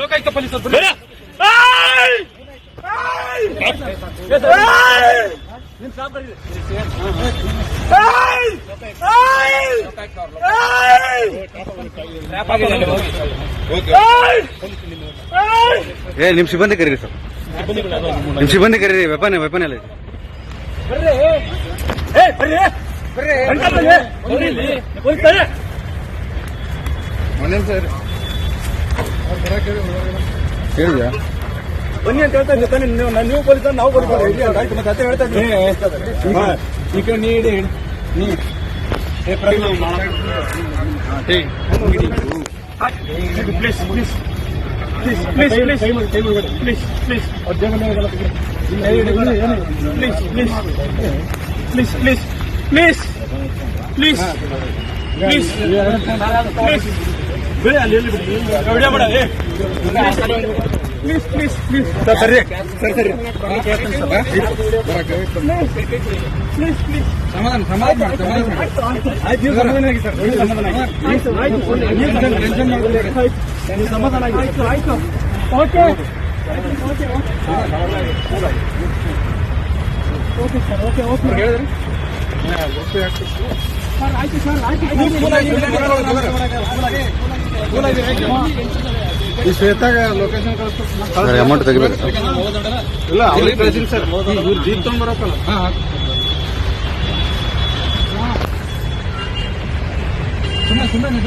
Lokayukta police ನಿಮ್ ಸಿಬ್ಬಂದಿ ಕರೀರಿ ಸರ್, ನಿಮ್ ಸಿಬ್ಬಂದಿ ಕರೀರಿ. ವೆಪನ್ ಎಲ್ಲ ಹೇಳಿದ್ಯಾ? ಬನ್ನಿ ಅಂತ ಹೇಳ್ತಾ ಇದ್ದೀನಿ. ನೀವು ಪೊಲೀಸ್, ನಾವು ಪೊಲೀಸ್ ಆಯ್ತು. ಮತ್ತೆ ಅದೇ ಹೇಳ್ತಾ ಇದ್ದೀನಿ. ಈಗ ನೀಡಿ please please please please please please please please please please please please please ಬೇಡ, ಅಲ್ಲಿ ವಿಡಿಯೋ ಮಾಡ. ಪ್ಲೀಸ್ ಪ್ಲೀಸ್ ಪ್ಲೀಸ್ ಸರ್, ಸರಿ ಸರಿ ಸರಿ ಪ್ಲೀಸ್ ಪ್ಲೀಸ್ ಸಮಾಧಾನ ಆಯ್ತು. ಸಮಾಧಾನ ಆಗಿ ಸರ್, ಸಮಾಧಾನ ಆಗಿ ಆಯ್ತು. Okay okay okay sir, okay okay ಹೇಳಿದ್ರಿ ಸರ್. ಆಯ್ತು ಸರ್, ಆಯ್ತು. ಈ ಶ್ವೇತಾಗ ಲೊಕೇಶನ್ ಕಳಿಸ್ತಾರೆ. ಅಮೌಂಟ್ ತೆಗಿಬೇಕು ಇಲ್ಲ, ಅವ್ರಿಗೆ ಕಳಿಸಿನಿ ಸರ್. ಇವ್ರು ಜೀಪ್ ತಗೊಂಡ್ಬರಕ್ಕಲ್ಲ. ಸುಮ್ಮನೆ